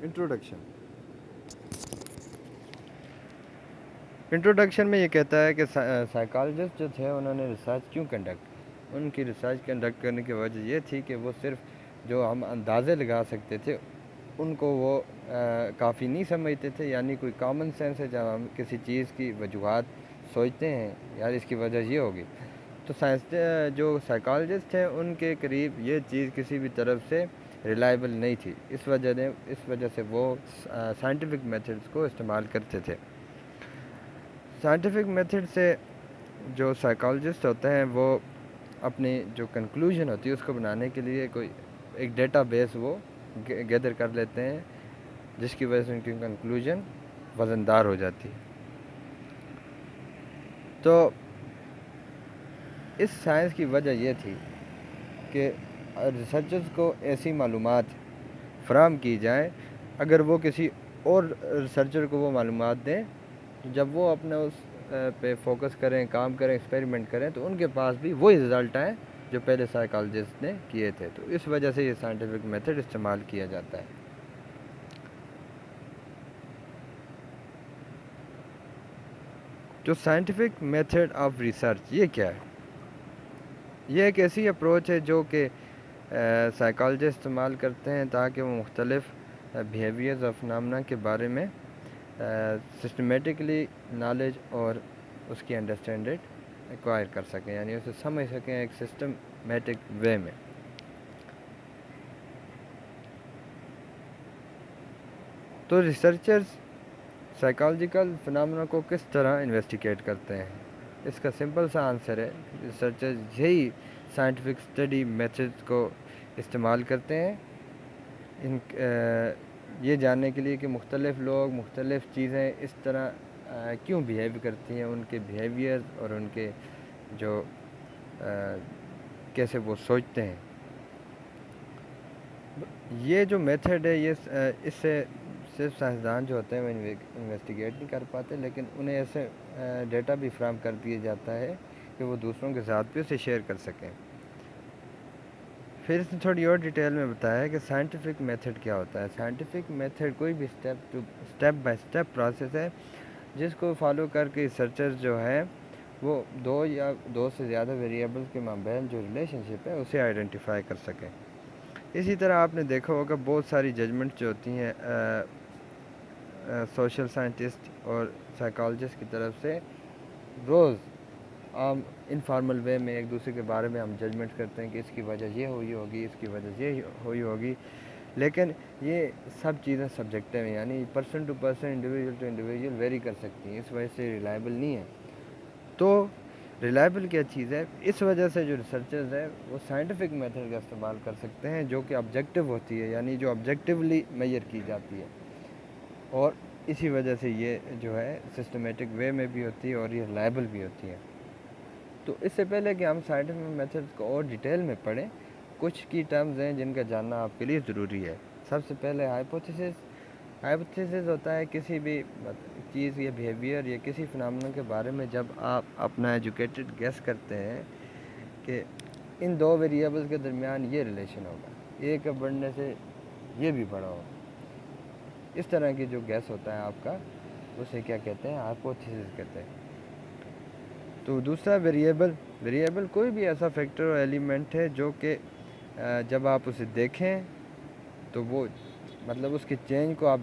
Introduction میں یہ کہتا ہے کہ سائیکالوجسٹ جو تھے انہوں نے ریسرچ کیوں ان کی ریسرچ کنڈکٹ کرنے کی وجہ یہ تھی کہ وہ صرف جو ہم اندازے لگا سکتے تھے ان کو وہ کافی نہیں سمجھتے تھے، یعنی کوئی کامن سینس ہے جب ہم کسی چیز کی وجوہات سوچتے ہیں یار اس کی وجہ یہ ہوگی، تو جو سائیکالوجسٹ تھے ان کے قریب یہ چیز کسی بھی طرف سے ریلائبل نہیں تھی، اس وجہ سے وہ سائنٹیفک میتھڈس کو استعمال کرتے تھے۔ سائنٹیفک میتھڈ سے جو سائیکالوجسٹ ہوتے ہیں وہ اپنی جو کنکلوژن ہوتی ہے اس کو بنانے کے لیے کوئی ایک ڈیٹا بیس وہ گیدر کر لیتے ہیں، جس کی وجہ سے ان کی کنکلوژن وزندار ہو جاتی ہے۔ تو اس سائنس کی وجہ یہ تھی کہ ریسرچرز کو ایسی معلومات فراہم کی جائیں، اگر وہ کسی اور ریسرچر کو وہ معلومات دیں تو جب وہ اپنے اس پہ فوکس کریں، کام کریں، ایکسپیریمنٹ کریں تو ان کے پاس بھی وہی رزلٹ آئیں جو پہلے سائیکالوجسٹ نے کیے تھے، تو اس وجہ سے یہ سائنٹیفک میتھڈ استعمال کیا جاتا ہے۔ جو سائنٹیفک میتھڈ آف ریسرچ یہ کیا ہے؟ یہ ایک ایسی اپروچ ہے جو کہ سائیکالوجسٹ استعمال کرتے ہیں تاکہ وہ مختلف بیہیویئرز اور فنامنا کے بارے میں سسٹمیٹکلی نالج اور اس کی انڈرسٹینڈنگ ایکوائر کر سکیں، یعنی اسے سمجھ سکیں ایک سسٹمیٹک وے میں۔ تو ریسرچرز سائیکالوجیکل فنامنا کو کس طرح انویسٹیگیٹ کرتے ہیں؟ اس کا سمپل سا آنسر ہے، ریسرچرز یہی سائنٹیفک اسٹڈی میتھڈ کو استعمال کرتے ہیں یہ جاننے کے لیے کہ مختلف لوگ مختلف چیزیں اس طرح کیوں بیہیو کرتی ہیں، ان کے بیہیویئر اور ان کے جو کیسے وہ سوچتے ہیں۔ یہ جو میتھڈ ہے یہ اس سے صرف سائنسدان جو ہوتے ہیں وہ انویسٹیگیٹ نہیں کر پاتے، لیکن انہیں ایسے ڈیٹا بھی فراہم کر دیا جاتا ہے کہ وہ دوسروں کے ساتھ بھی اسے شیئر کر سکیں۔ پھر اس نے تھوڑی اور ڈیٹیل میں بتایا کہ سائنٹیفک میتھڈ کیا ہوتا ہے۔ سائنٹیفک میتھڈ کوئی بھی اسٹیپ بائی اسٹیپ پروسیس ہے جس کو فالو کر کے ریسرچر جو ہے وہ دو یا دو سے زیادہ ویریبلز کے مابین جو ریلیشن شپ ہے اسے آئیڈینٹیفائی کر سکیں۔ اسی طرح آپ نے دیکھا ہوگا بہت ساری ججمنٹ جو ہوتی ہیں سوشل سائنٹسٹ اور سائیکالوجسٹ کی طرف سے روز عام انفارمل وے میں ایک دوسرے کے بارے میں ہم ججمنٹ کرتے ہیں کہ اس کی وجہ یہ ہوئی ہوگی، اس کی وجہ یہ ہوئی ہوگی، لیکن یہ سب چیزیں سبجیکٹو ہیں، یعنی person to person, individual to individual vary کر سکتی ہیں، اس وجہ سے ریلائبل نہیں ہے۔ تو ریلائبل کیا چیز ہے؟ اس وجہ سے جو ریسرچرز ہیں وہ سائنٹیفک میتھڈ کا استعمال کر سکتے ہیں جو کہ آبجیکٹیو ہوتی ہے، یعنی جو آبجیکٹیولی میئر کی جاتی ہے، اور اسی وجہ سے یہ جو ہے سسٹمیٹک وے میں بھی ہوتی ہے اور یہ ریلائبل بھی ہوتی ہے۔ تو اس سے پہلے کہ ہم سائنٹیفک میتھڈ کو اور ڈیٹیل میں پڑھیں، کچھ کی ٹرمز ہیں جن کا جاننا آپ کے لیے ضروری ہے۔ سب سے پہلے ہائپوتھیسس ہوتا ہے کسی بھی چیز یا بیہیویئر یا کسی فنامنا کے بارے میں جب آپ اپنا ایجوکیٹڈ گیس کرتے ہیں کہ ان دو ویریبلز کے درمیان یہ ریلیشن ہوگا، ایک کا بڑھنے سے یہ بھی بڑا ہوگا، اس طرح کی جو گیس ہوتا ہے آپ کا اسے کیا کہتے ہیں؟ ہائپوتھیسس کہتے ہیں۔ تو دوسرا ویریبل کوئی بھی ایسا فیکٹر اور ایلیمنٹ ہے جو کہ جب آپ اسے دیکھیں تو وہ مطلب اس کے چینج کو آپ